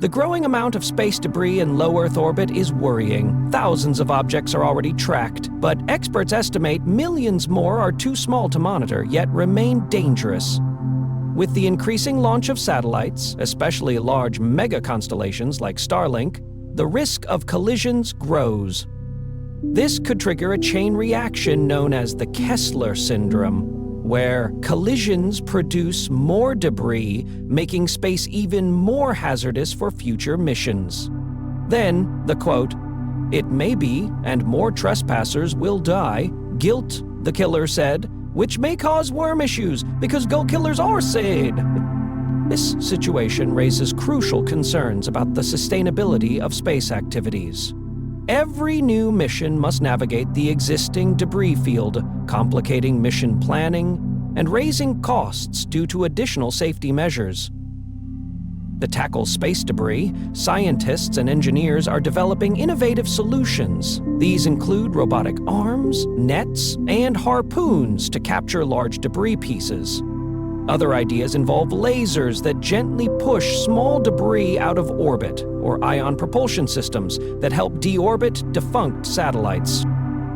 The growing amount of space debris in low Earth orbit is worrying. Thousands of objects are already tracked, but experts estimate millions more are too small to monitor, yet remain dangerous. With the increasing launch of satellites, especially large mega-constellations like Starlink, the risk of collisions grows. This could trigger a chain reaction known as the Kessler syndrome, where collisions produce more debris, making space even more hazardous for future missions. Then, the quote, "It may be, and more trespassers will die, guilt," the killer said, "which may cause worm issues, because go killers are said." This situation raises crucial concerns about the sustainability of space activities. Every new mission must navigate the existing debris field, complicating mission planning and raising costs due to additional safety measures. To tackle space debris, scientists and engineers are developing innovative solutions. These include robotic arms, nets, and harpoons to capture large debris pieces. Other ideas involve lasers that gently push small debris out of orbit, or ion propulsion systems that help deorbit defunct satellites.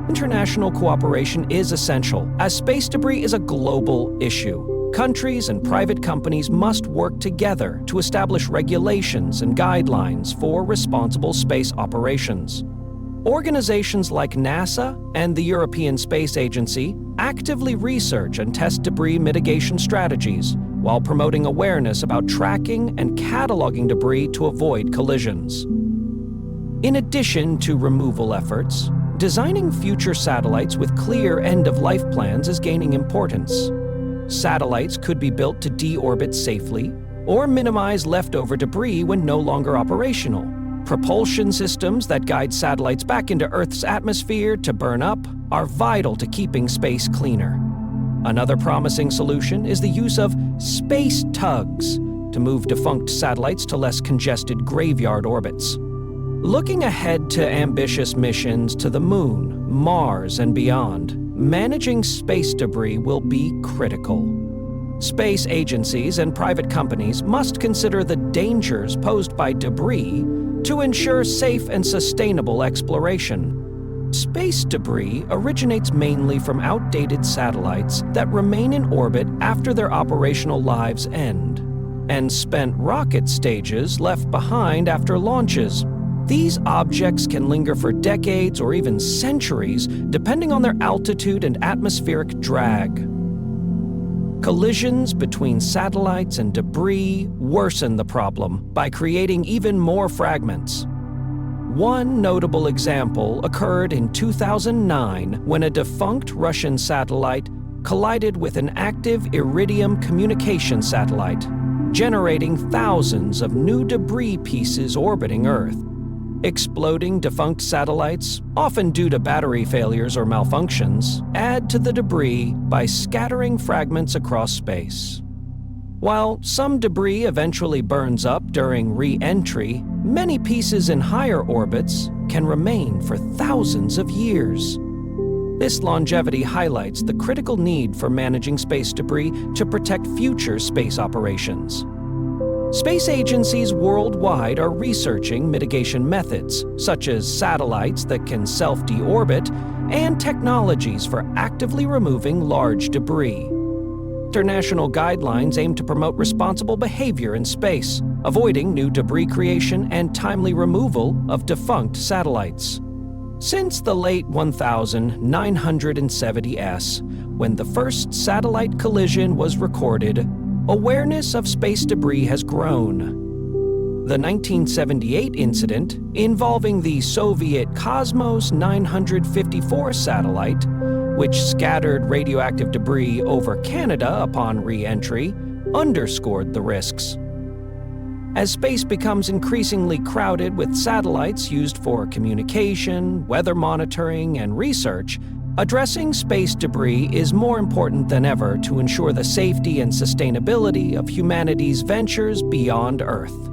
International cooperation is essential, as space debris is a global issue. Countries and private companies must work together to establish regulations and guidelines for responsible space operations. Organizations like NASA and the European Space Agency actively research and test debris mitigation strategies while promoting awareness about tracking and cataloging debris to avoid collisions. In addition to removal efforts, designing future satellites with clear end-of-life plans is gaining importance. Satellites could be built to deorbit safely or minimize leftover debris when no longer operational. Propulsion systems that guide satellites back into Earth's atmosphere to burn up are vital to keeping space cleaner. Another promising solution is the use of space tugs to move defunct satellites to less congested graveyard orbits. Looking ahead to ambitious missions to the Moon, Mars, and beyond, managing space debris will be critical. Space agencies and private companies must consider the dangers posed by debris to ensure safe and sustainable exploration. Space debris originates mainly from outdated satellites that remain in orbit after their operational lives end, and spent rocket stages left behind after launches. These objects can linger for decades or even centuries, depending on their altitude and atmospheric drag. Collisions between satellites and debris worsen the problem by creating even more fragments. One notable example occurred in 2009 when a defunct Russian satellite collided with an active Iridium communication satellite, generating thousands of new debris pieces orbiting Earth. Exploding defunct satellites, often due to battery failures or malfunctions, add to the debris by scattering fragments across space. While some debris eventually burns up during re-entry, many pieces in higher orbits can remain for thousands of years. This longevity highlights the critical need for managing space debris to protect future space operations. Space agencies worldwide are researching mitigation methods, such as satellites that can self-deorbit and technologies for actively removing large debris. International guidelines aim to promote responsible behavior in space, avoiding new debris creation and timely removal of defunct satellites. Since the late 1970s, when the first satellite collision was recorded, awareness of space debris has grown. The 1978 incident, involving the Soviet Cosmos 954 satellite, which scattered radioactive debris over Canada upon re-entry, underscored the risks. As space becomes increasingly crowded with satellites used for communication, weather monitoring, and research, addressing space debris is more important than ever to ensure the safety and sustainability of humanity's ventures beyond Earth.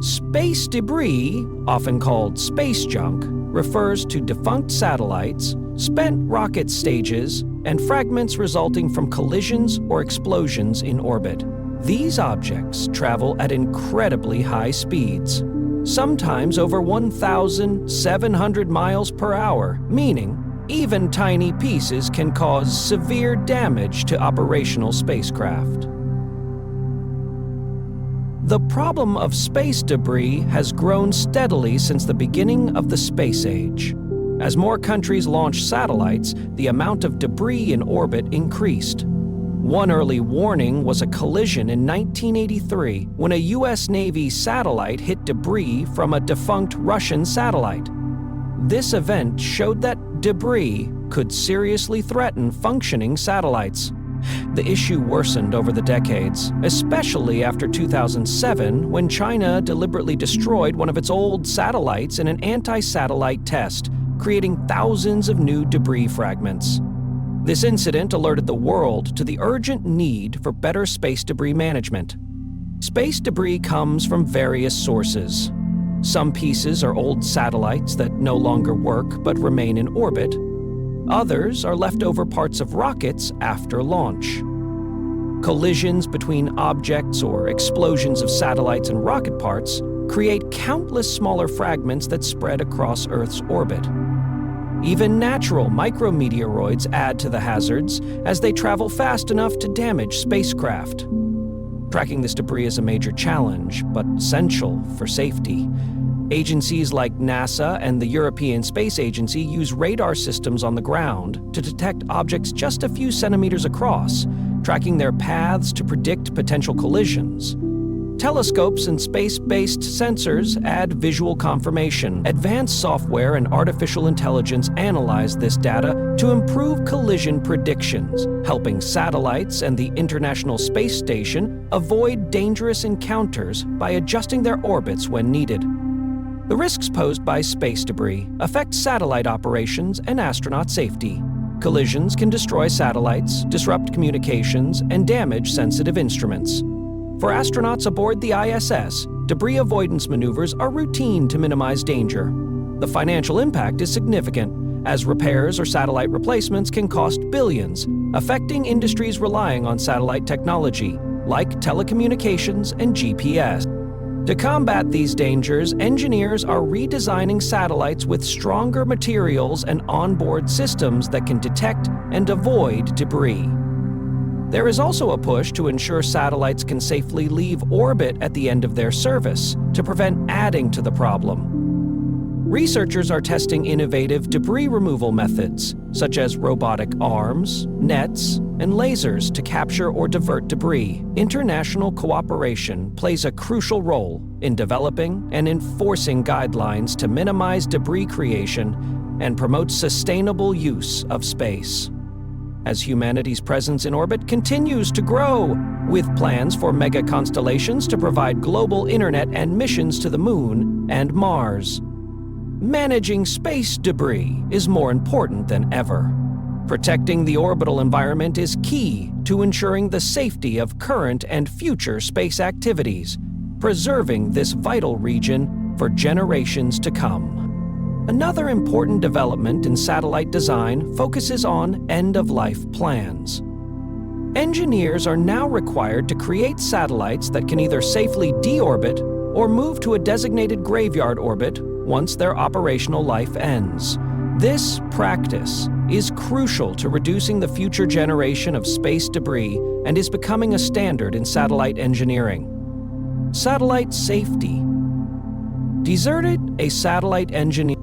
Space debris, often called space junk, refers to defunct satellites, spent rocket stages, and fragments resulting from collisions or explosions in orbit. These objects travel at incredibly high speeds, sometimes over 1,700 miles per hour, meaning even tiny pieces can cause severe damage to operational spacecraft. The problem of space debris has grown steadily since the beginning of the space age. As more countries launched satellites, the amount of debris in orbit increased. One early warning was a collision in 1983 when a U.S. Navy satellite hit debris from a defunct Russian satellite. This event showed that debris could seriously threaten functioning satellites. The issue worsened over the decades, especially after 2007 when China deliberately destroyed one of its old satellites in an anti-satellite test, creating thousands of new debris fragments. This incident alerted the world to the urgent need for better space debris management. Space debris comes from various sources. Some pieces are old satellites that no longer work but remain in orbit. Others are leftover parts of rockets after launch. Collisions between objects or explosions of satellites and rocket parts create countless smaller fragments that spread across Earth's orbit. Even natural micrometeoroids add to the hazards as they travel fast enough to damage spacecraft. Tracking this debris is a major challenge, but essential for safety. Agencies like NASA and the European Space Agency use radar systems on the ground to detect objects just a few centimeters across, tracking their paths to predict potential collisions. Telescopes and space-based sensors add visual confirmation. Advanced software and artificial intelligence analyze this data to improve collision predictions, helping satellites and the International Space Station avoid dangerous encounters by adjusting their orbits when needed. The risks posed by space debris affect satellite operations and astronaut safety. Collisions can destroy satellites, disrupt communications, and damage sensitive instruments. For astronauts aboard the ISS, debris avoidance maneuvers are routine to minimize danger. The financial impact is significant, as repairs or satellite replacements can cost billions, affecting industries relying on satellite technology, like telecommunications and GPS. To combat these dangers, engineers are redesigning satellites with stronger materials and onboard systems that can detect and avoid debris. There is also a push to ensure satellites can safely leave orbit at the end of their service to prevent adding to the problem. Researchers are testing innovative debris removal methods, such as robotic arms, nets, and lasers to capture or divert debris. International cooperation plays a crucial role in developing and enforcing guidelines to minimize debris creation and promote sustainable use of space. As humanity's presence in orbit continues to grow, with plans for mega-constellations to provide global internet and missions to the Moon and Mars. Managing space debris is more important than ever. Protecting the orbital environment is key to ensuring the safety of current and future space activities, preserving this vital region for generations to come. Another important development in satellite design focuses on end-of-life plans. Engineers are now required to create satellites that can either safely deorbit or move to a designated graveyard orbit once their operational life ends. This practice is crucial to reducing the future generation of space debris and is becoming a standard in satellite engineering. Satellite safety. Deserted a satellite engineer.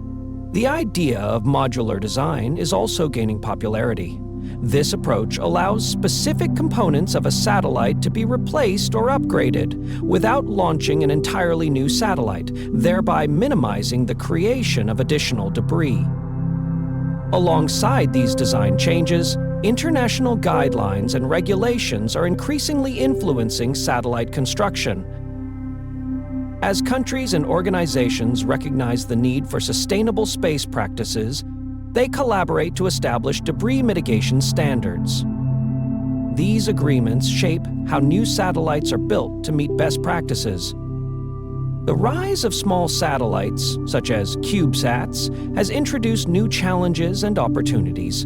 The idea of modular design is also gaining popularity. This approach allows specific components of a satellite to be replaced or upgraded without launching an entirely new satellite, thereby minimizing the creation of additional debris. Alongside these design changes, international guidelines and regulations are increasingly influencing satellite construction. As countries and organizations recognize the need for sustainable space practices, they collaborate to establish debris mitigation standards. These agreements shape how new satellites are built to meet best practices. The rise of small satellites, such as CubeSats, has introduced new challenges and opportunities.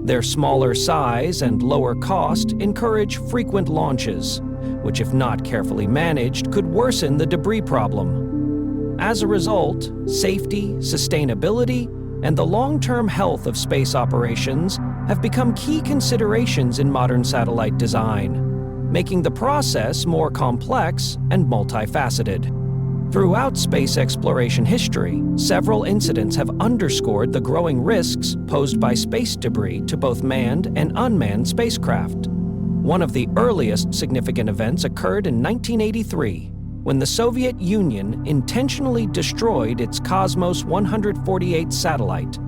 Their smaller size and lower cost encourage frequent launches, which if not carefully managed could worsen the debris problem. As a result, safety, sustainability, and the long-term health of space operations have become key considerations in modern satellite design, making the process more complex and multifaceted. Throughout space exploration history, several incidents have underscored the growing risks posed by space debris to both manned and unmanned spacecraft. One of the earliest significant events occurred in 1983, when the Soviet Union intentionally destroyed its Cosmos 148 satellite,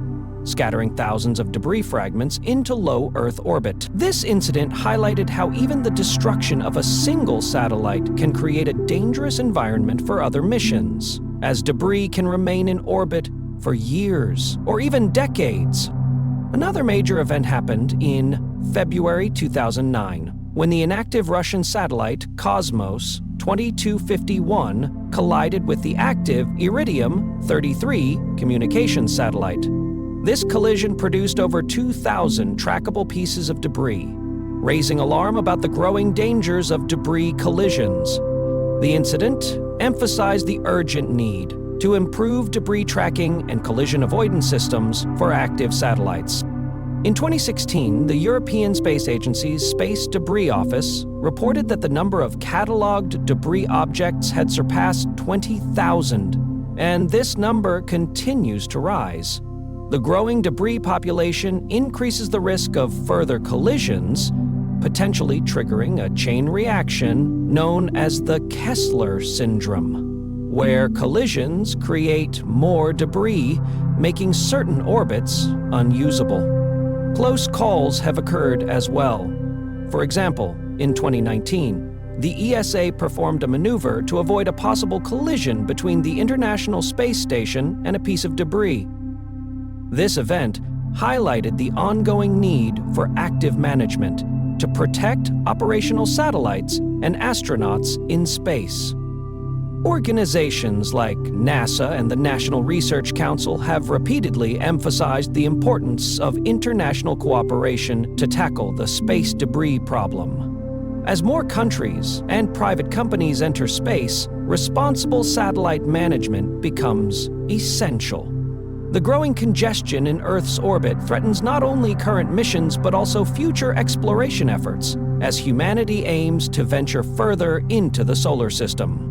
scattering thousands of debris fragments into low Earth orbit. This incident highlighted how even the destruction of a single satellite can create a dangerous environment for other missions, as debris can remain in orbit for years or even decades. Another major event happened in February 2009, when the inactive Russian satellite Cosmos 2251 collided with the active Iridium-33 communications satellite. This collision produced over 2,000 trackable pieces of debris, raising alarm about the growing dangers of debris collisions. The incident emphasized the urgent need to improve debris tracking and collision avoidance systems for active satellites. In 2016, the European Space Agency's Space Debris Office reported that the number of catalogued debris objects had surpassed 20,000, and this number continues to rise. The growing debris population increases the risk of further collisions, potentially triggering a chain reaction known as the Kessler syndrome, where collisions create more debris, making certain orbits unusable. Close calls have occurred as well. For example, in 2019, the ESA performed a maneuver to avoid a possible collision between the International Space Station and a piece of debris. This event highlighted the ongoing need for active management to protect operational satellites and astronauts in space. Organizations like NASA and the National Research Council have repeatedly emphasized the importance of international cooperation to tackle the space debris problem. As more countries and private companies enter space, responsible satellite management becomes essential. The growing congestion in Earth's orbit threatens not only current missions but also future exploration efforts, as humanity aims to venture further into the solar system.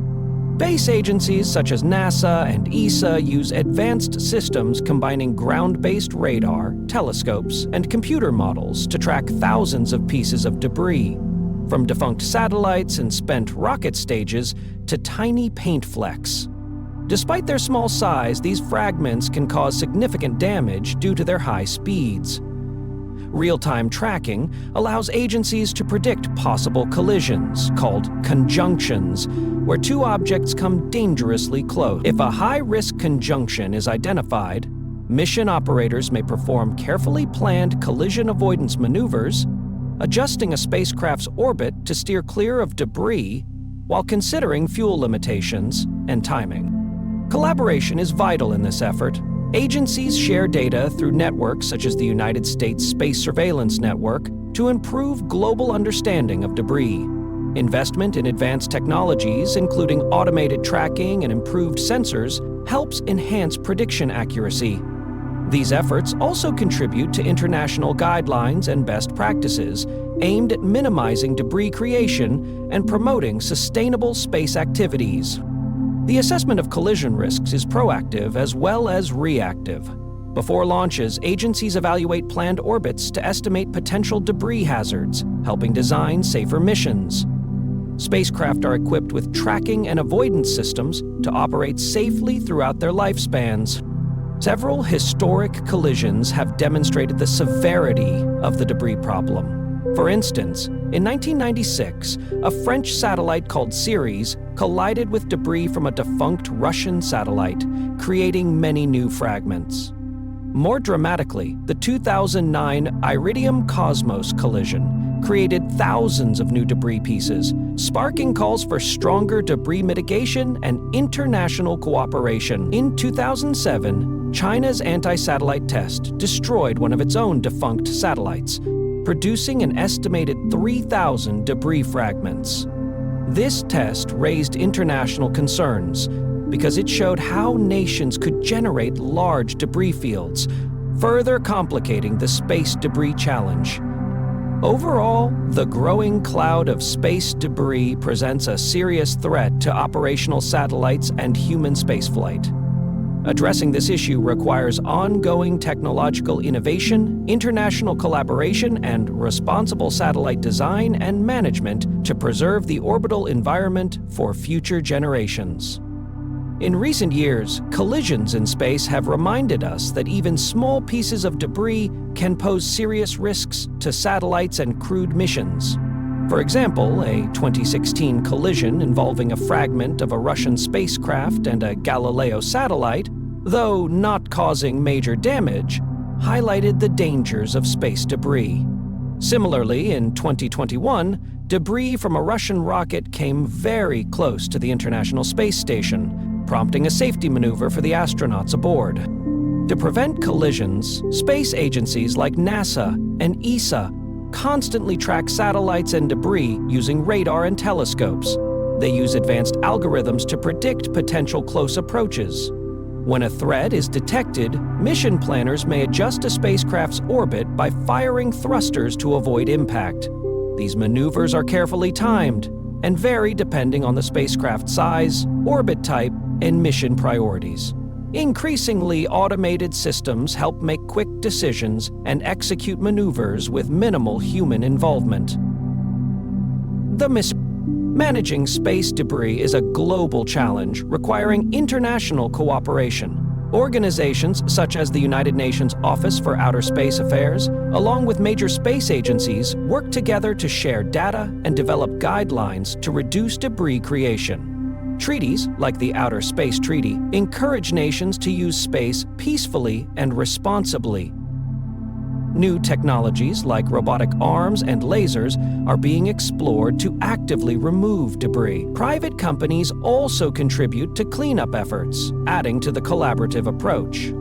Space agencies such as NASA and ESA use advanced systems combining ground-based radar, telescopes, and computer models to track thousands of pieces of debris, from defunct satellites and spent rocket stages to tiny paint flecks. Despite their small size, these fragments can cause significant damage due to their high speeds. Real-time tracking allows agencies to predict possible collisions, called conjunctions, where two objects come dangerously close. If a high-risk conjunction is identified, mission operators may perform carefully planned collision avoidance maneuvers, adjusting a spacecraft's orbit to steer clear of debris while considering fuel limitations and timing. Collaboration is vital in this effort. Agencies share data through networks such as the United States Space Surveillance Network to improve global understanding of debris. Investment in advanced technologies, including automated tracking and improved sensors, helps enhance prediction accuracy. These efforts also contribute to international guidelines and best practices aimed at minimizing debris creation and promoting sustainable space activities. The assessment of collision risks is proactive as well as reactive. Before launches, agencies evaluate planned orbits to estimate potential debris hazards, helping design safer missions. Spacecraft are equipped with tracking and avoidance systems to operate safely throughout their lifespans. Several historic collisions have demonstrated the severity of the debris problem. For instance, in 1996, a French satellite called Ceres collided with debris from a defunct Russian satellite, creating many new fragments. More dramatically, the 2009 Iridium-Cosmos collision created thousands of new debris pieces, sparking calls for stronger debris mitigation and international cooperation. In 2007, China's anti-satellite test destroyed one of its own defunct satellites, producing an estimated 3,000 debris fragments. This test raised international concerns because it showed how nations could generate large debris fields, further complicating the space debris challenge. Overall, the growing cloud of space debris presents a serious threat to operational satellites and human spaceflight. Addressing this issue requires ongoing technological innovation, international collaboration, and responsible satellite design and management to preserve the orbital environment for future generations. In recent years, collisions in space have reminded us that even small pieces of debris can pose serious risks to satellites and crewed missions. For example, a 2016 collision involving a fragment of a Russian spacecraft and a Galileo satellite, though not causing major damage, highlighted the dangers of space debris. Similarly, in 2021, debris from a Russian rocket came very close to the International Space Station, prompting a safety maneuver for the astronauts aboard. To prevent collisions, space agencies like NASA and ESA constantly track satellites and debris using radar and telescopes. They use advanced algorithms to predict potential close approaches. When a threat is detected, mission planners may adjust a spacecraft's orbit by firing thrusters to avoid impact. These maneuvers are carefully timed and vary depending on the spacecraft's size, orbit type, and mission priorities. Increasingly automated systems help make quick decisions and execute maneuvers with minimal human involvement. Managing space debris is a global challenge requiring international cooperation. Organizations such as the United Nations Office for Outer Space Affairs, along with major space agencies, work together to share data and develop guidelines to reduce debris creation. Treaties, like the Outer Space Treaty, encourage nations to use space peacefully and responsibly. New technologies like robotic arms and lasers are being explored to actively remove debris. Private companies also contribute to cleanup efforts, adding to the collaborative approach.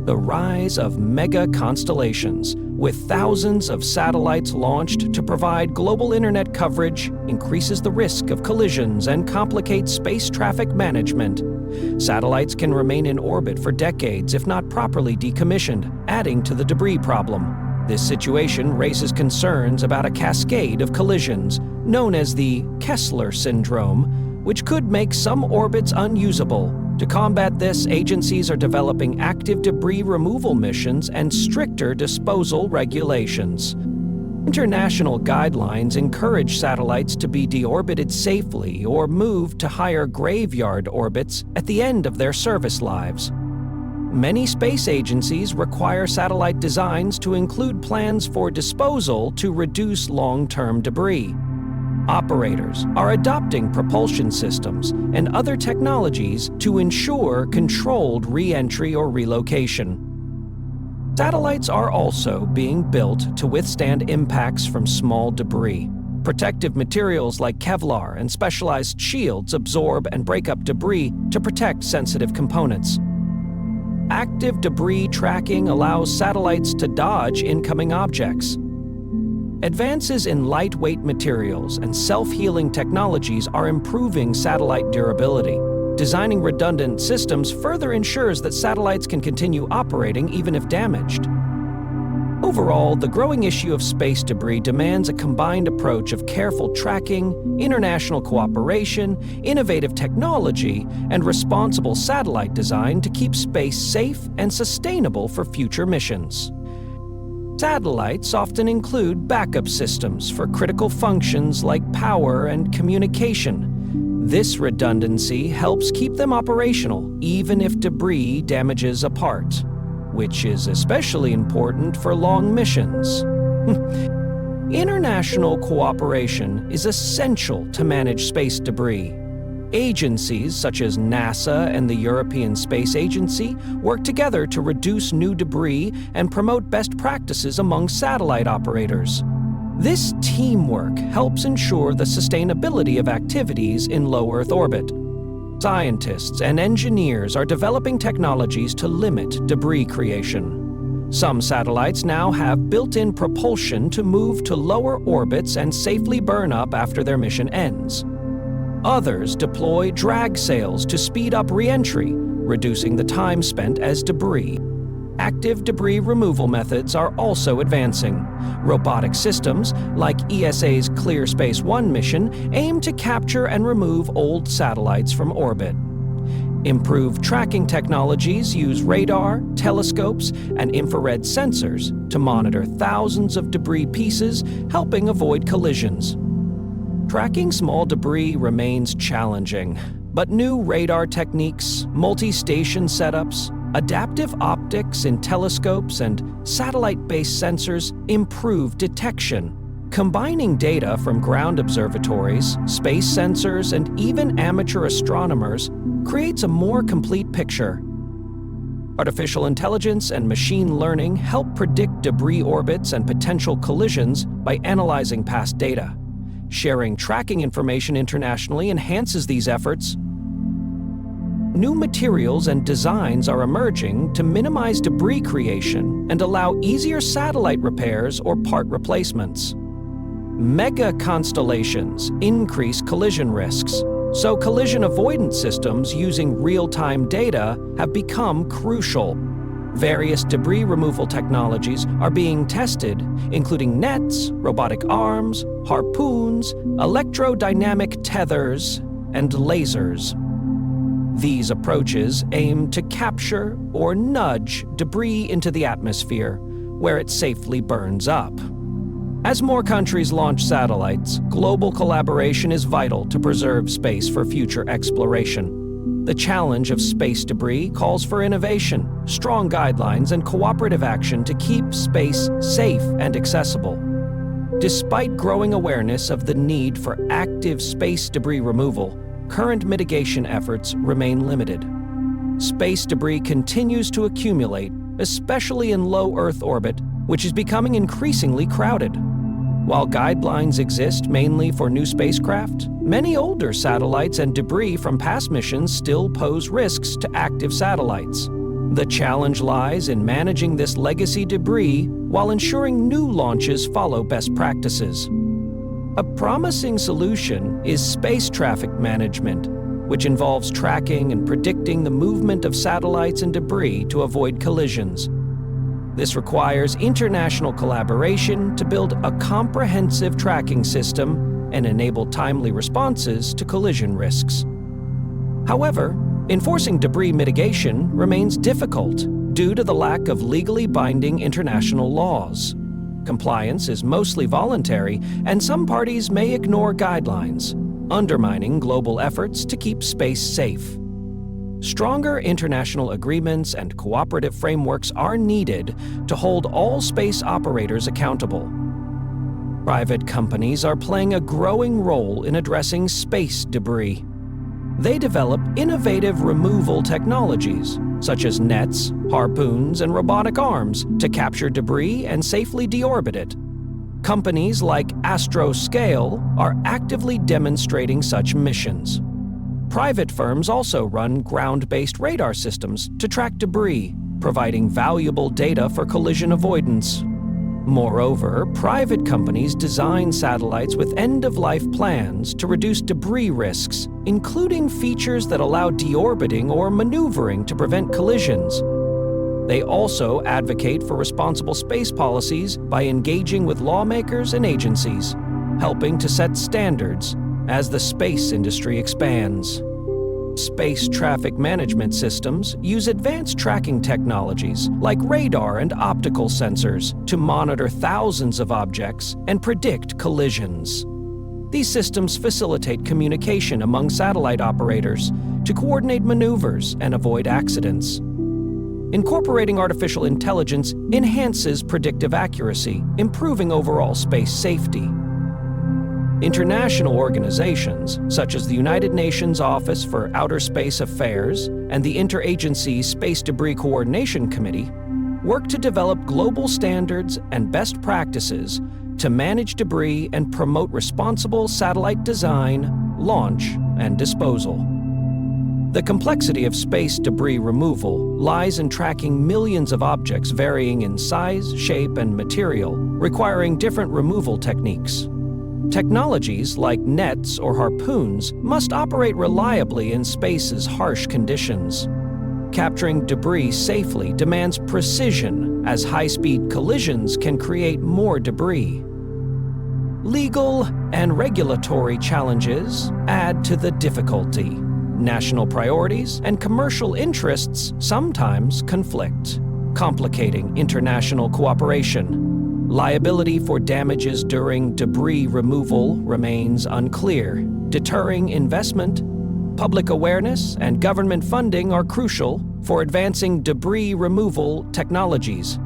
The rise of mega constellations, with thousands of satellites launched to provide global internet coverage, increases the risk of collisions and complicates space traffic management. Satellites can remain in orbit for decades if not properly decommissioned, adding to the debris problem. This situation raises concerns about a cascade of collisions, known as the Kessler syndrome, which could make some orbits unusable. To combat this, agencies are developing active debris removal missions and stricter disposal regulations. International guidelines encourage satellites to be deorbited safely or moved to higher graveyard orbits at the end of their service lives. Many space agencies require satellite designs to include plans for disposal to reduce long-term debris. Operators are adopting propulsion systems and other technologies to ensure controlled re-entry or relocation. Satellites are also being built to withstand impacts from small debris. Protective materials like Kevlar and specialized shields absorb and break up debris to protect sensitive components. Active debris tracking allows satellites to dodge incoming objects. Advances in lightweight materials and self-healing technologies are improving satellite durability. Designing redundant systems further ensures that satellites can continue operating even if damaged. Overall, the growing issue of space debris demands a combined approach of careful tracking, international cooperation, innovative technology, and responsible satellite design to keep space safe and sustainable for future missions. Satellites often include backup systems for critical functions like power and communication. This redundancy helps keep them operational, even if debris damages a part, which is especially important for long missions. International cooperation is essential to manage space debris. Agencies such as NASA and the European Space Agency work together to reduce new debris and promote best practices among satellite operators. This teamwork helps ensure the sustainability of activities in low Earth orbit. Scientists and engineers are developing technologies to limit debris creation. Some satellites now have built-in propulsion to move to lower orbits and safely burn up after their mission ends. Others deploy drag sails to speed up re-entry, reducing the time spent as debris. Active debris removal methods are also advancing. Robotic systems, like ESA's Clear Space One mission, aim to capture and remove old satellites from orbit. Improved tracking technologies use radar, telescopes, and infrared sensors to monitor thousands of debris pieces, helping avoid collisions. Tracking small debris remains challenging, but new radar techniques, multi-station setups, adaptive optics in telescopes, and satellite-based sensors improve detection. Combining data from ground observatories, space sensors, and even amateur astronomers creates a more complete picture. Artificial intelligence and machine learning help predict debris orbits and potential collisions by analyzing past data. Sharing tracking information internationally enhances these efforts. New materials and designs are emerging to minimize debris creation and allow easier satellite repairs or part replacements. Mega constellations increase collision risks, so collision avoidance systems using real-time data have become crucial. Various debris removal technologies are being tested, including nets, robotic arms, harpoons, electrodynamic tethers, and lasers. These approaches aim to capture or nudge debris into the atmosphere, where it safely burns up. As more countries launch satellites, global collaboration is vital to preserve space for future exploration. The challenge of space debris calls for innovation, strong guidelines, and cooperative action to keep space safe and accessible. Despite growing awareness of the need for active space debris removal, current mitigation efforts remain limited. Space debris continues to accumulate, especially in low Earth orbit, which is becoming increasingly crowded. While guidelines exist mainly for new spacecraft, many older satellites and debris from past missions still pose risks to active satellites. The challenge lies in managing this legacy debris while ensuring new launches follow best practices. A promising solution is space traffic management, which involves tracking and predicting the movement of satellites and debris to avoid collisions. This requires international collaboration to build a comprehensive tracking system and enable timely responses to collision risks. However, enforcing debris mitigation remains difficult due to the lack of legally binding international laws. Compliance is mostly voluntary, and some parties may ignore guidelines, undermining global efforts to keep space safe. Stronger international agreements and cooperative frameworks are needed to hold all space operators accountable. Private companies are playing a growing role in addressing space debris. They develop innovative removal technologies, such as nets, harpoons, and robotic arms, to capture debris and safely deorbit it. Companies like Astroscale are actively demonstrating such missions. Private firms also run ground-based radar systems to track debris, providing valuable data for collision avoidance. Moreover, private companies design satellites with end-of-life plans to reduce debris risks, including features that allow deorbiting or maneuvering to prevent collisions. They also advocate for responsible space policies by engaging with lawmakers and agencies, helping to set standards as the space industry expands. Space traffic management systems use advanced tracking technologies like radar and optical sensors to monitor thousands of objects and predict collisions. These systems facilitate communication among satellite operators to coordinate maneuvers and avoid accidents. Incorporating artificial intelligence enhances predictive accuracy, improving overall space safety. International organizations, such as the United Nations Office for Outer Space Affairs and the Interagency Space Debris Coordination Committee, work to develop global standards and best practices to manage debris and promote responsible satellite design, launch, and disposal. The complexity of space debris removal lies in tracking millions of objects varying in size, shape, and material, requiring different removal techniques. Technologies like nets or harpoons must operate reliably in space's harsh conditions. Capturing debris safely demands precision, as high-speed collisions can create more debris. Legal and regulatory challenges add to the difficulty. National priorities and commercial interests sometimes conflict, complicating international cooperation. Liability for damages during debris removal remains unclear, deterring investment. Public awareness and government funding are crucial for advancing debris removal technologies.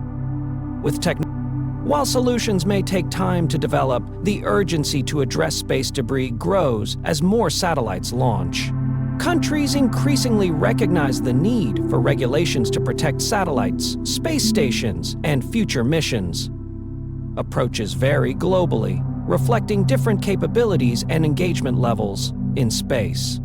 While solutions may take time to develop, the urgency to address space debris grows as more satellites launch. Countries increasingly recognize the need for regulations to protect satellites, space stations, and future missions. Approaches vary globally, reflecting different capabilities and engagement levels in space.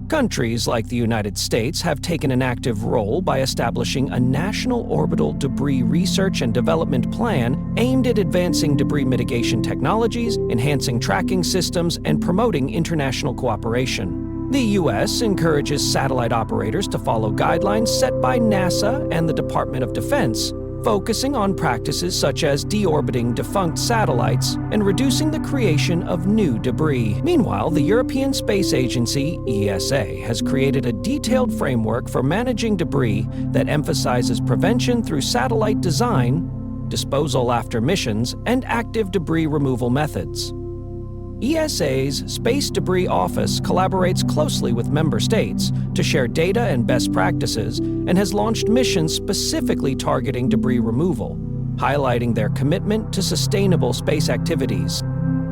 Countries like the United States have taken an active role by establishing a national orbital debris research and development plan aimed at advancing debris mitigation technologies, enhancing tracking systems, and promoting international cooperation. The U.S. encourages satellite operators to follow guidelines set by NASA and the Department of Defense, focusing on practices such as deorbiting defunct satellites and reducing the creation of new debris. Meanwhile, the European Space Agency, ESA, has created a detailed framework for managing debris that emphasizes prevention through satellite design, disposal after missions, and active debris removal methods. ESA's Space Debris Office collaborates closely with member states to share data and best practices and has launched missions specifically targeting debris removal, highlighting their commitment to sustainable space activities.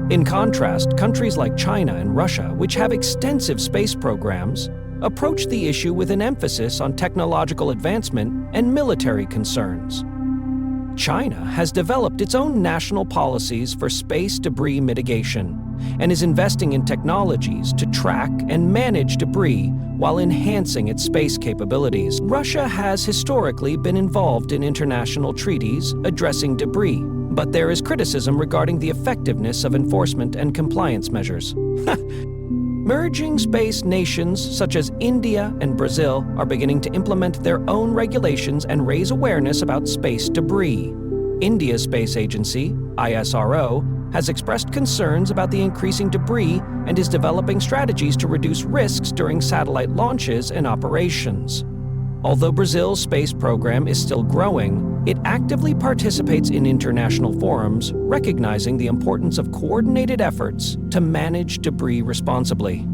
In contrast, countries like China and Russia, which have extensive space programs, approach the issue with an emphasis on technological advancement and military concerns. China has developed its own national policies for space debris mitigation and is investing in technologies to track and manage debris while enhancing its space capabilities. Russia has historically been involved in international treaties addressing debris, but there is criticism regarding the effectiveness of enforcement and compliance measures. Merging space nations such as India and Brazil are beginning to implement their own regulations and raise awareness about space debris. India's space agency, ISRO, has expressed concerns about the increasing debris and is developing strategies to reduce risks during satellite launches and operations. Although Brazil's space program is still growing, it actively participates in international forums, recognizing the importance of coordinated efforts to manage debris responsibly.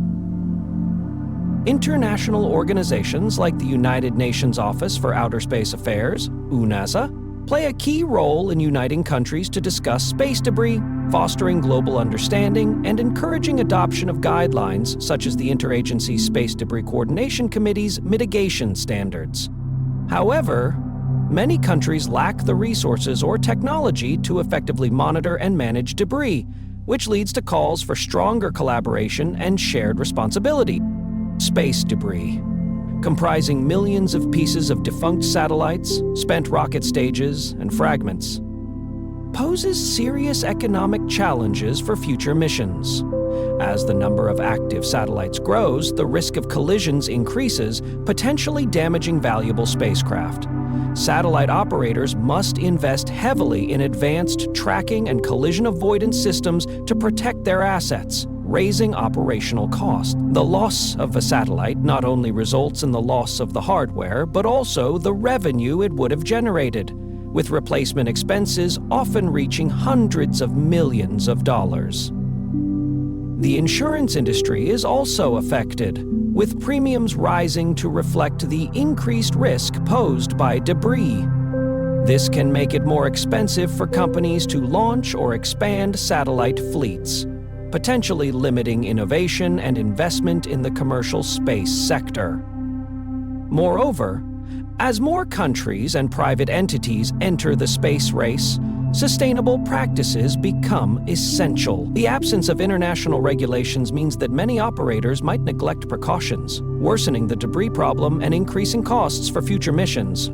International organizations like the United Nations Office for Outer Space Affairs, UNASA, play a key role in uniting countries to discuss space debris, fostering global understanding, and encouraging adoption of guidelines such as the Interagency Space Debris Coordination Committee's mitigation standards. However, many countries lack the resources or technology to effectively monitor and manage debris, which leads to calls for stronger collaboration and shared responsibility. Space debris, comprising millions of pieces of defunct satellites, spent rocket stages, and fragments, poses serious economic challenges for future missions. As the number of active satellites grows, the risk of collisions increases, potentially damaging valuable spacecraft. Satellite operators must invest heavily in advanced tracking and collision avoidance systems to protect their assets, raising operational costs. The loss of a satellite not only results in the loss of the hardware, but also the revenue it would have generated, with replacement expenses often reaching hundreds of millions of dollars. The insurance industry is also affected, with premiums rising to reflect the increased risk posed by debris. This can make it more expensive for companies to launch or expand satellite fleets, potentially limiting innovation and investment in the commercial space sector. Moreover, as more countries and private entities enter the space race, sustainable practices become essential. The absence of international regulations means that many operators might neglect precautions, worsening the debris problem and increasing costs for future missions.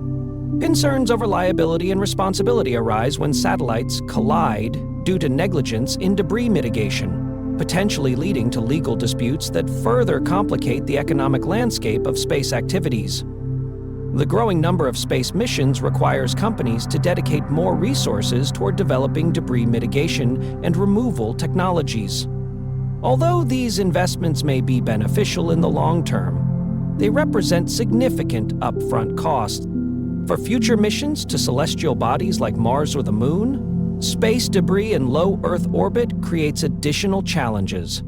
Concerns over liability and responsibility arise when satellites collide due to negligence in debris mitigation, potentially leading to legal disputes that further complicate the economic landscape of space activities. The growing number of space missions requires companies to dedicate more resources toward developing debris mitigation and removal technologies. Although these investments may be beneficial in the long term, they represent significant upfront costs. For future missions to celestial bodies like Mars or the Moon, space debris in low Earth orbit creates additional challenges.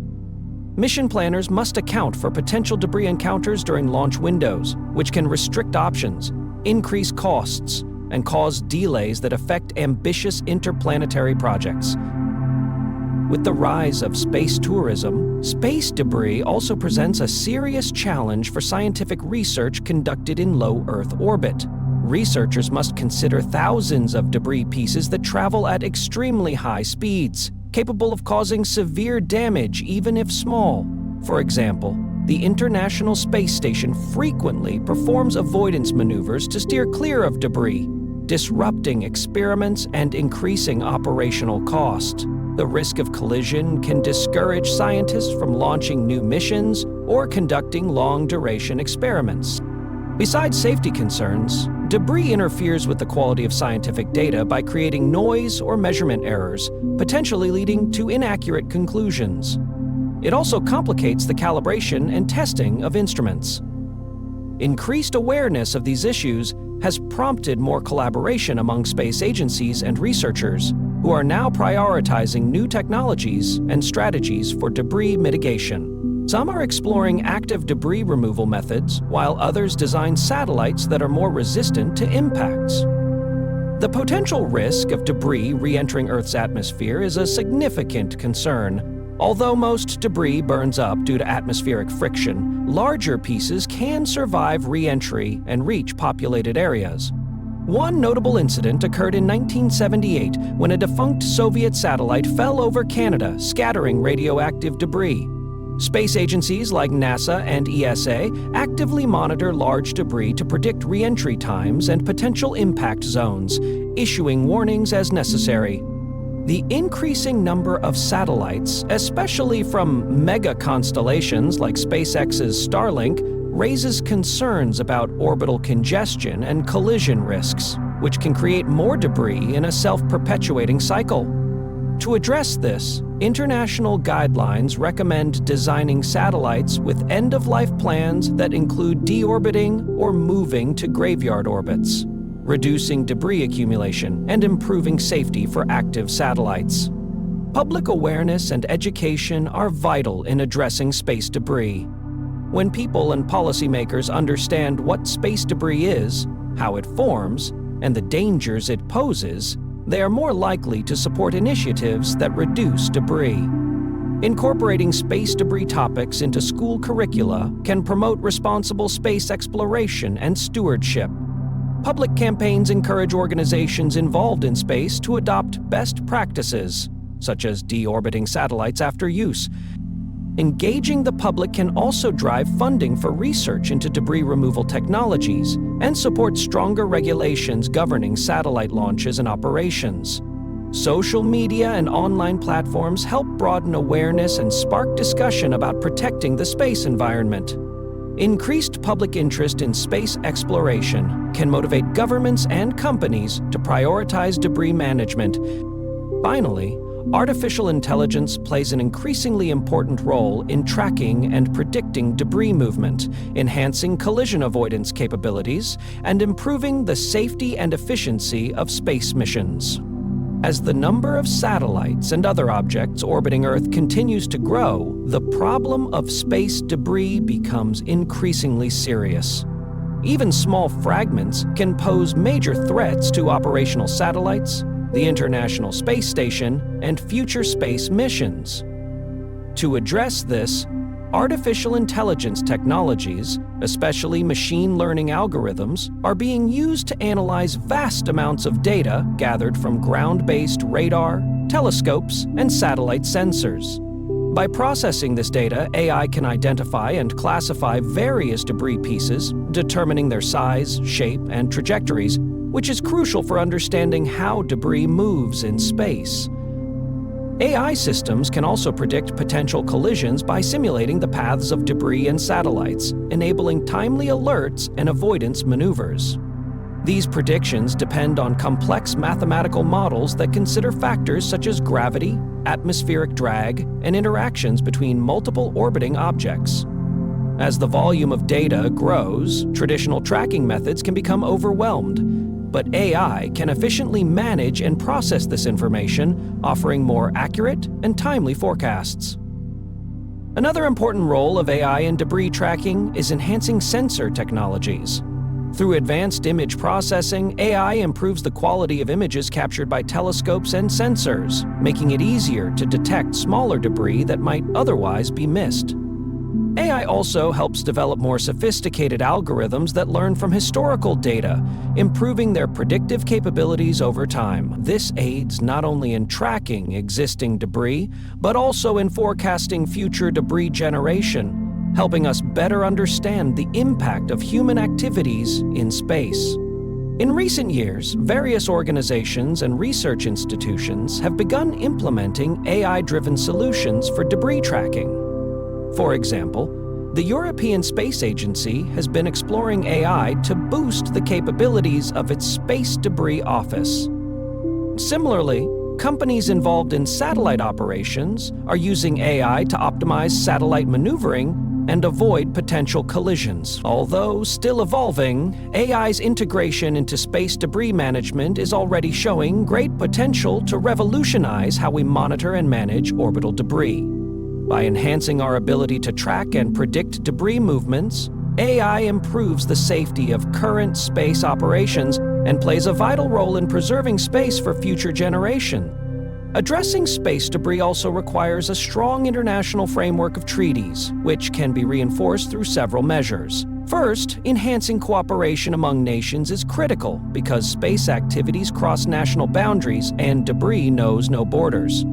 Mission planners must account for potential debris encounters during launch windows, which can restrict options, increase costs, and cause delays that affect ambitious interplanetary projects. With the rise of space tourism, space debris also presents a serious challenge for scientific research conducted in low Earth orbit. Researchers must consider thousands of debris pieces that travel at extremely high speeds, capable of causing severe damage even if small. For example, the International Space Station frequently performs avoidance maneuvers to steer clear of debris, disrupting experiments and increasing operational cost. The risk of collision can discourage scientists from launching new missions or conducting long-duration experiments. Besides safety concerns, debris interferes with the quality of scientific data by creating noise or measurement errors, potentially leading to inaccurate conclusions. It also complicates the calibration and testing of instruments. Increased awareness of these issues has prompted more collaboration among space agencies and researchers, who are now prioritizing new technologies and strategies for debris mitigation. Some are exploring active debris removal methods, while others design satellites that are more resistant to impacts. The potential risk of debris re-entering Earth's atmosphere is a significant concern. Although most debris burns up due to atmospheric friction, larger pieces can survive re-entry and reach populated areas. One notable incident occurred in 1978 when a defunct Soviet satellite fell over Canada, scattering radioactive debris. Space agencies like NASA and ESA actively monitor large debris to predict re-entry times and potential impact zones, issuing warnings as necessary. The increasing number of satellites, especially from mega constellations like SpaceX's Starlink, raises concerns about orbital congestion and collision risks, which can create more debris in a self-perpetuating cycle. To address this, international guidelines recommend designing satellites with end-of-life plans that include deorbiting or moving to graveyard orbits, reducing debris accumulation and improving safety for active satellites. Public awareness and education are vital in addressing space debris. When people and policymakers understand what space debris is, how it forms, and the dangers it poses, they are more likely to support initiatives that reduce debris. Incorporating space debris topics into school curricula can promote responsible space exploration and stewardship. Public campaigns encourage organizations involved in space to adopt best practices, such as deorbiting satellites after use. Engaging the public can also drive funding for research into debris removal technologies and support stronger regulations governing satellite launches and operations. Social media and online platforms help broaden awareness and spark discussion about protecting the space environment. Increased public interest in space exploration can motivate governments and companies to prioritize debris management. Finally, artificial intelligence plays an increasingly important role in tracking and predicting debris movement, enhancing collision avoidance capabilities, and improving the safety and efficiency of space missions. As the number of satellites and other objects orbiting Earth continues to grow, the problem of space debris becomes increasingly serious. Even small fragments can pose major threats to operational satellites, the International Space Station, and future space missions. To address this, artificial intelligence technologies, especially machine learning algorithms, are being used to analyze vast amounts of data gathered from ground-based radar, telescopes, and satellite sensors. By processing this data, AI can identify and classify various debris pieces, determining their size, shape, and trajectories, which is crucial for understanding how debris moves in space. AI systems can also predict potential collisions by simulating the paths of debris and satellites, enabling timely alerts and avoidance maneuvers. These predictions depend on complex mathematical models that consider factors such as gravity, atmospheric drag, and interactions between multiple orbiting objects. As the volume of data grows, traditional tracking methods can become overwhelmed, but AI can efficiently manage and process this information, offering more accurate and timely forecasts. Another important role of AI in debris tracking is enhancing sensor technologies. Through advanced image processing, AI improves the quality of images captured by telescopes and sensors, making it easier to detect smaller debris that might otherwise be missed. AI also helps develop more sophisticated algorithms that learn from historical data, improving their predictive capabilities over time. This aids not only in tracking existing debris, but also in forecasting future debris generation, helping us better understand the impact of human activities in space. In recent years, various organizations and research institutions have begun implementing AI-driven solutions for debris tracking. For example, the European Space Agency has been exploring AI to boost the capabilities of its Space Debris Office. Similarly, companies involved in satellite operations are using AI to optimize satellite maneuvering and avoid potential collisions. Although still evolving, AI's integration into space debris management is already showing great potential to revolutionize how we monitor and manage orbital debris. By enhancing our ability to track and predict debris movements, AI improves the safety of current space operations and plays a vital role in preserving space for future generations. Addressing space debris also requires a strong international framework of treaties, which can be reinforced through several measures. First, enhancing cooperation among nations is critical because space activities cross national boundaries and debris knows no borders.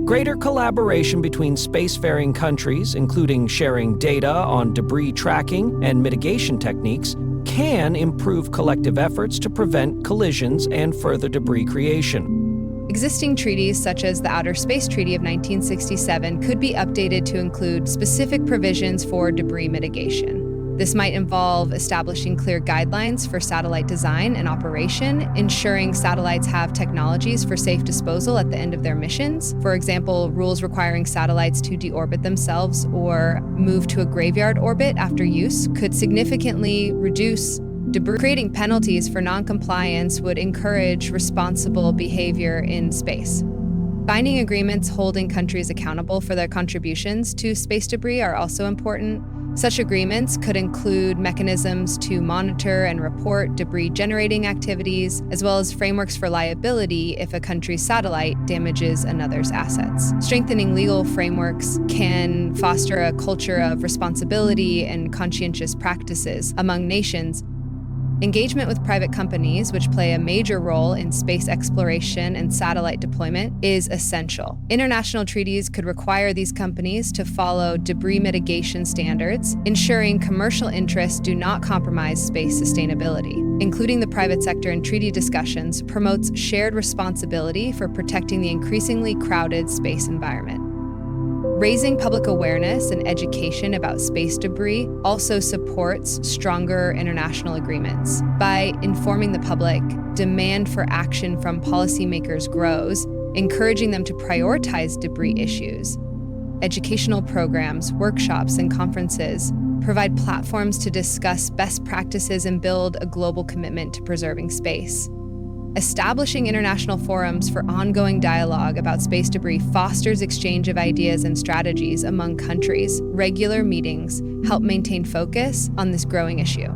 Greater collaboration between spacefaring countries, including sharing data on debris tracking and mitigation techniques, can improve collective efforts to prevent collisions and further debris creation. Existing treaties, such as the Outer Space Treaty of 1967, could be updated to include specific provisions for debris mitigation. This might involve establishing clear guidelines for satellite design and operation, ensuring satellites have technologies for safe disposal at the end of their missions. For example, rules requiring satellites to deorbit themselves or move to a graveyard orbit after use could significantly reduce debris. Creating penalties for non-compliance would encourage responsible behavior in space. Binding agreements holding countries accountable for their contributions to space debris are also important. Such agreements could include mechanisms to monitor and report debris-generating activities, as well as frameworks for liability if a country's satellite damages another's assets. Strengthening legal frameworks can foster a culture of responsibility and conscientious practices among nations. Engagement with private companies, which play a major role in space exploration and satellite deployment, is essential. International treaties could require these companies to follow debris mitigation standards, ensuring commercial interests do not compromise space sustainability. Including the private sector in treaty discussions promotes shared responsibility for protecting the increasingly crowded space environment. Raising public awareness and education about space debris also supports stronger international agreements. By informing the public, demand for action from policymakers grows, encouraging them to prioritize debris issues. Educational programs, workshops, and conferences provide platforms to discuss best practices and build a global commitment to preserving space. Establishing international forums for ongoing dialogue about space debris fosters exchange of ideas and strategies among countries. Regular meetings help maintain focus on this growing issue.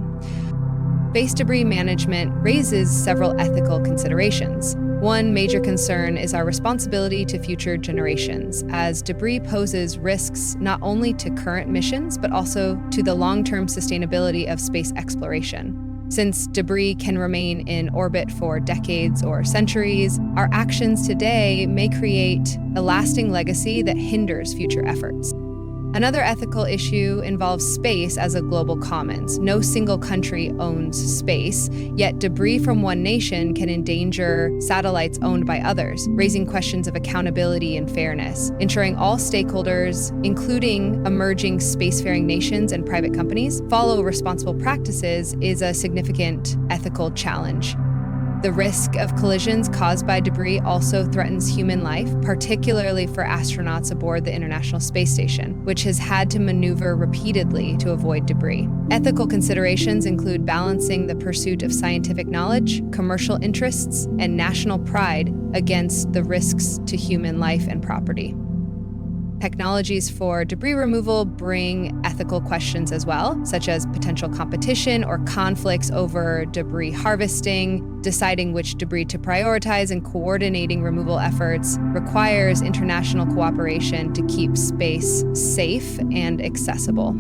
Space debris management raises several ethical considerations. One major concern is our responsibility to future generations, as debris poses risks not only to current missions, but also to the long-term sustainability of space exploration. Since debris can remain in orbit for decades or centuries, our actions today may create a lasting legacy that hinders future efforts. Another ethical issue involves space as a global commons. No single country owns space, yet debris from one nation can endanger satellites owned by others, raising questions of accountability and fairness. Ensuring all stakeholders, including emerging spacefaring nations and private companies, follow responsible practices is a significant ethical challenge. The risk of collisions caused by debris also threatens human life, particularly for astronauts aboard the International Space Station, which has had to maneuver repeatedly to avoid debris. Ethical considerations include balancing the pursuit of scientific knowledge, commercial interests, and national pride against the risks to human life and property. Technologies for debris removal bring ethical questions as well, such as potential competition or conflicts over debris harvesting. Deciding which debris to prioritize and coordinating removal efforts requires international cooperation to keep space safe and accessible.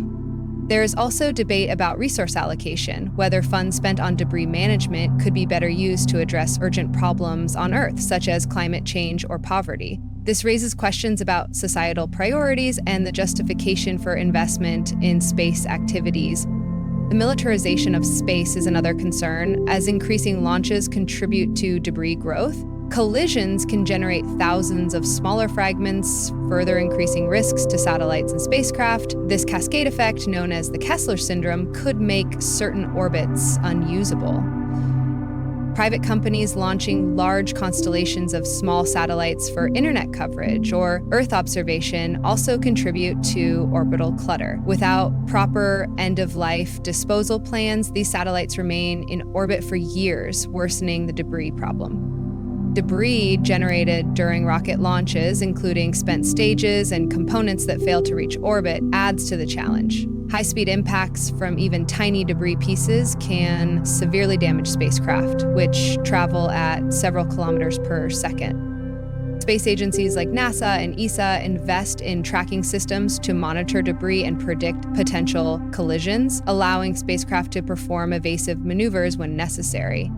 There is also debate about resource allocation, whether funds spent on debris management could be better used to address urgent problems on Earth, such as climate change or poverty. This raises questions about societal priorities and the justification for investment in space activities. The militarization of space is another concern, as increasing launches contribute to debris growth. Collisions can generate thousands of smaller fragments, further increasing risks to satellites and spacecraft. This cascade effect, known as the Kessler syndrome, could make certain orbits unusable. Private companies launching large constellations of small satellites for internet coverage or Earth observation also contribute to orbital clutter. Without proper end-of-life disposal plans, these satellites remain in orbit for years, worsening the debris problem. Debris generated during rocket launches, including spent stages and components that fail to reach orbit, adds to the challenge. High-speed impacts from even tiny debris pieces can severely damage spacecraft, which travel at several kilometers per second. Space agencies like NASA and ESA invest in tracking systems to monitor debris and predict potential collisions, allowing spacecraft to perform evasive maneuvers when necessary.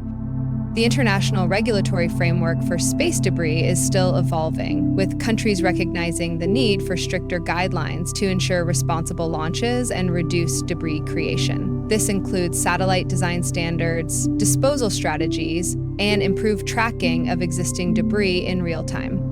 The international regulatory framework for space debris is still evolving, with countries recognizing the need for stricter guidelines to ensure responsible launches and reduce debris creation. This includes satellite design standards, disposal strategies, and improved tracking of existing debris in real time.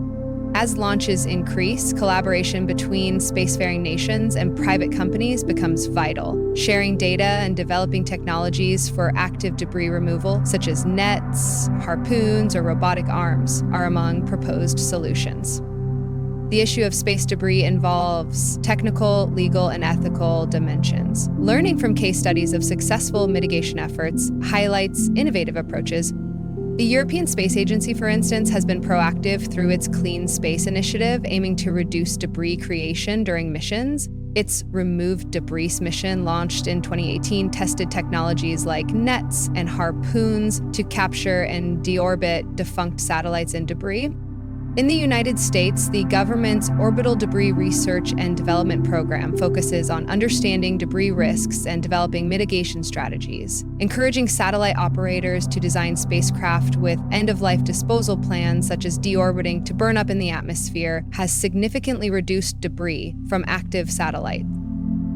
As launches increase, collaboration between spacefaring nations and private companies becomes vital. Sharing data and developing technologies for active debris removal, such as nets, harpoons, or robotic arms, are among proposed solutions. The issue of space debris involves technical, legal, and ethical dimensions. Learning from case studies of successful mitigation efforts highlights innovative approaches. The European Space Agency, for instance, has been proactive through its Clean Space initiative, aiming to reduce debris creation during missions. Its Remove Debris mission, launched in 2018, tested technologies like nets and harpoons to capture and deorbit defunct satellites and debris. In the United States, the government's Orbital Debris Research and Development Program focuses on understanding debris risks and developing mitigation strategies. Encouraging satellite operators to design spacecraft with end-of-life disposal plans, such as deorbiting to burn up in the atmosphere, has significantly reduced debris from active satellites.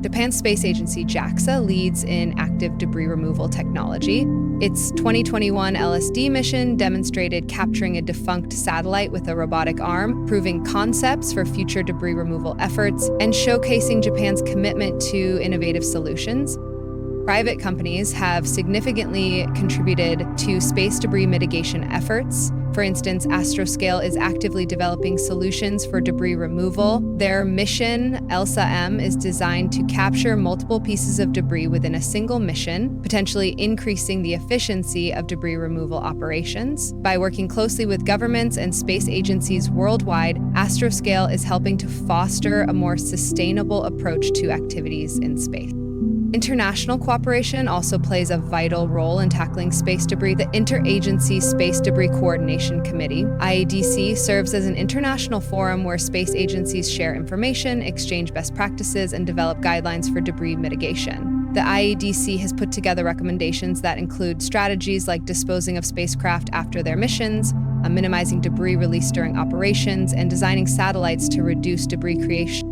Japan's space agency JAXA leads in active debris removal technology. Its 2021 LSD mission demonstrated capturing a defunct satellite with a robotic arm, proving concepts for future debris removal efforts, and showcasing Japan's commitment to innovative solutions. Private companies have significantly contributed to space debris mitigation efforts. For instance, Astroscale is actively developing solutions for debris removal. Their mission, ELSA-M, is designed to capture multiple pieces of debris within a single mission, potentially increasing the efficiency of debris removal operations. By working closely with governments and space agencies worldwide, Astroscale is helping to foster a more sustainable approach to activities in space. International cooperation also plays a vital role in tackling space debris. The Interagency Space Debris Coordination Committee, IADC, serves as an international forum where space agencies share information, exchange best practices, and develop guidelines for debris mitigation. The IADC has put together recommendations that include strategies like disposing of spacecraft after their missions, minimizing debris release during operations, and designing satellites to reduce debris creation.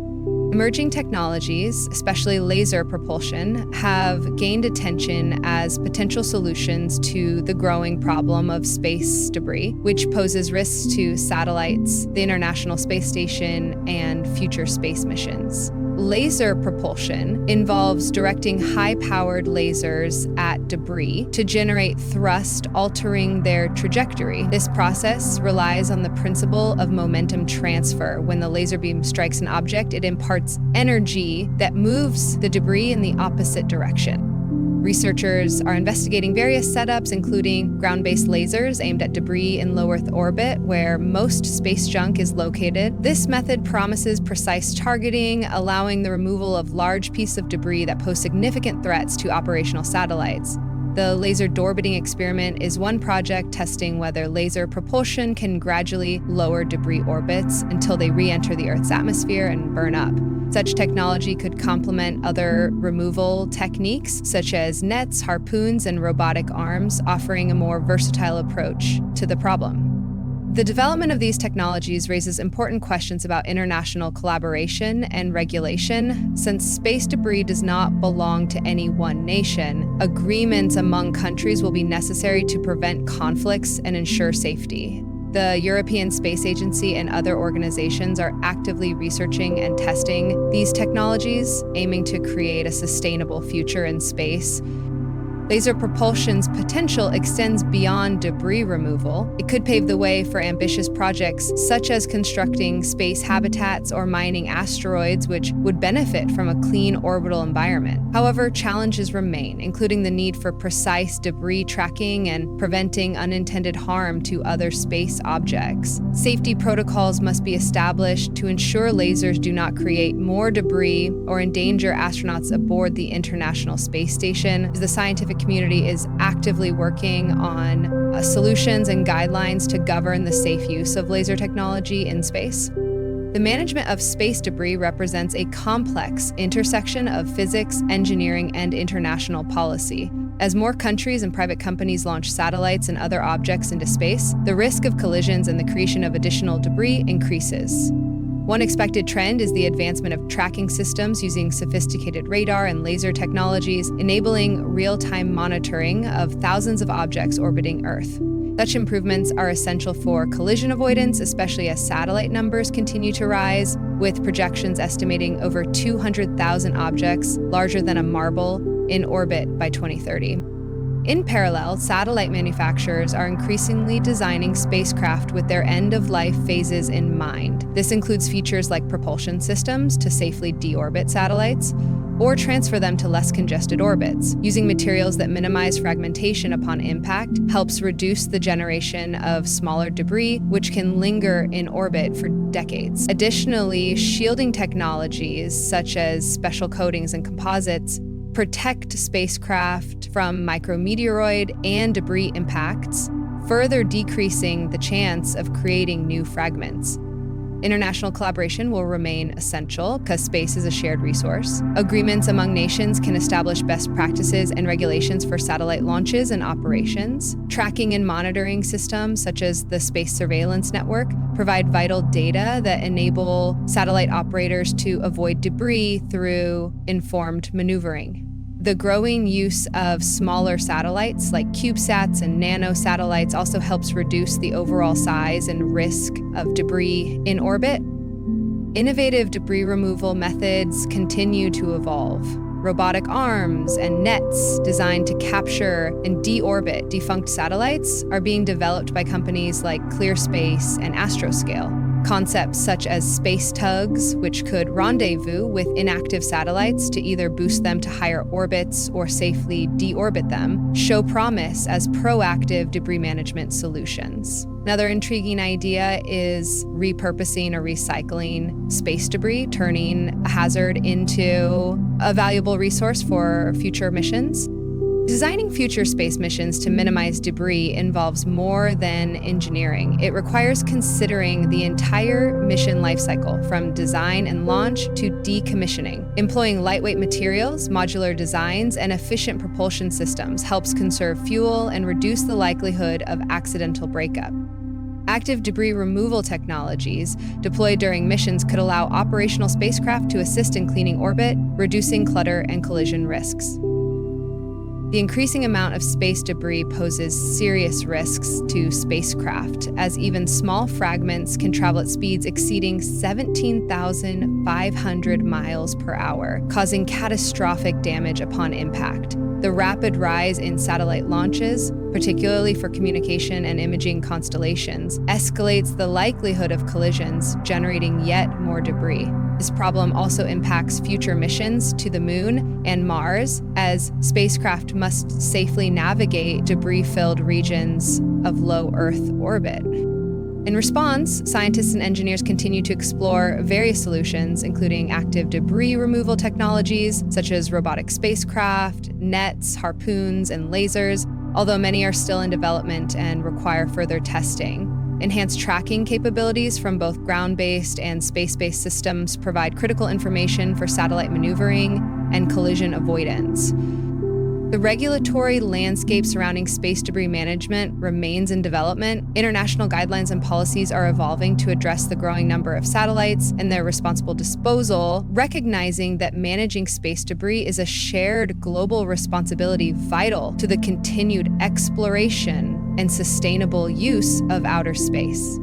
Emerging technologies, especially laser propulsion, have gained attention as potential solutions to the growing problem of space debris, which poses risks to satellites, the International Space Station, and future space missions. Laser propulsion involves directing high-powered lasers at debris to generate thrust, altering their trajectory. This process relies on the principle of momentum transfer. When the laser beam strikes an object, it imparts energy that moves the debris in the opposite direction. Researchers are investigating various setups, including ground-based lasers aimed at debris in low Earth orbit, where most space junk is located. This method promises precise targeting, allowing the removal of large pieces of debris that pose significant threats to operational satellites. The laser orbiting experiment is one project testing whether laser propulsion can gradually lower debris orbits until they re-enter the Earth's atmosphere and burn up. Such technology could complement other removal techniques, such as nets, harpoons, and robotic arms, offering a more versatile approach to the problem. The development of these technologies raises important questions about international collaboration and regulation. Since space debris does not belong to any one nation, agreements among countries will be necessary to prevent conflicts and ensure safety. The European Space Agency and other organizations are actively researching and testing these technologies, aiming to create a sustainable future in space. Laser propulsion's potential extends beyond debris removal. It could pave the way for ambitious projects such as constructing space habitats or mining asteroids, which would benefit from a clean orbital environment. However, challenges remain, including the need for precise debris tracking and preventing unintended harm to other space objects. Safety protocols must be established to ensure lasers do not create more debris or endanger astronauts aboard the International Space Station. The scientific community is actively working on solutions and guidelines to govern the safe use of laser technology in space. The management of space debris represents a complex intersection of physics, engineering, and international policy. As more countries and private companies launch satellites and other objects into space, the risk of collisions and the creation of additional debris increases. One expected trend is the advancement of tracking systems using sophisticated radar and laser technologies, enabling real-time monitoring of thousands of objects orbiting Earth. Such improvements are essential for collision avoidance, especially as satellite numbers continue to rise, with projections estimating over 200,000 objects larger than a marble in orbit by 2030. In parallel, satellite manufacturers are increasingly designing spacecraft with their end-of-life phases in mind. This includes features like propulsion systems to safely deorbit satellites or transfer them to less congested orbits. Using materials that minimize fragmentation upon impact helps reduce the generation of smaller debris, which can linger in orbit for decades. Additionally, shielding technologies such as special coatings and composites protect spacecraft from micrometeoroid and debris impacts, further decreasing the chance of creating new fragments. International collaboration will remain essential because space is a shared resource. Agreements among nations can establish best practices and regulations for satellite launches and operations. Tracking and monitoring systems, such as the Space Surveillance Network, provide vital data that enable satellite operators to avoid debris through informed maneuvering. The growing use of smaller satellites like CubeSats and nanosatellites also helps reduce the overall size and risk of debris in orbit. Innovative debris removal methods continue to evolve. Robotic arms and nets designed to capture and deorbit defunct satellites are being developed by companies like ClearSpace and Astroscale. Concepts such as space tugs, which could rendezvous with inactive satellites to either boost them to higher orbits or safely deorbit them, show promise as proactive debris management solutions. Another intriguing idea is repurposing or recycling space debris, turning a hazard into a valuable resource for future missions. Designing future space missions to minimize debris involves more than engineering. It requires considering the entire mission lifecycle, from design and launch to decommissioning. Employing lightweight materials, modular designs, and efficient propulsion systems helps conserve fuel and reduce the likelihood of accidental breakup. Active debris removal technologies deployed during missions could allow operational spacecraft to assist in cleaning orbit, reducing clutter and collision risks. The increasing amount of space debris poses serious risks to spacecraft, as even small fragments can travel at speeds exceeding 17,500 miles per hour, causing catastrophic damage upon impact. The rapid rise in satellite launches, particularly for communication and imaging constellations, escalates the likelihood of collisions, generating yet more debris. This problem also impacts future missions to the Moon and Mars, as spacecraft must safely navigate debris-filled regions of low Earth orbit. In response, scientists and engineers continue to explore various solutions, including active debris removal technologies, such as robotic spacecraft, nets, harpoons, and lasers, although many are still in development and require further testing. Enhanced tracking capabilities from both ground-based and space-based systems provide critical information for satellite maneuvering and collision avoidance. The regulatory landscape surrounding space debris management remains in development. International guidelines and policies are evolving to address the growing number of satellites and their responsible disposal, recognizing that managing space debris is a shared global responsibility vital to the continued exploration and sustainable use of outer space.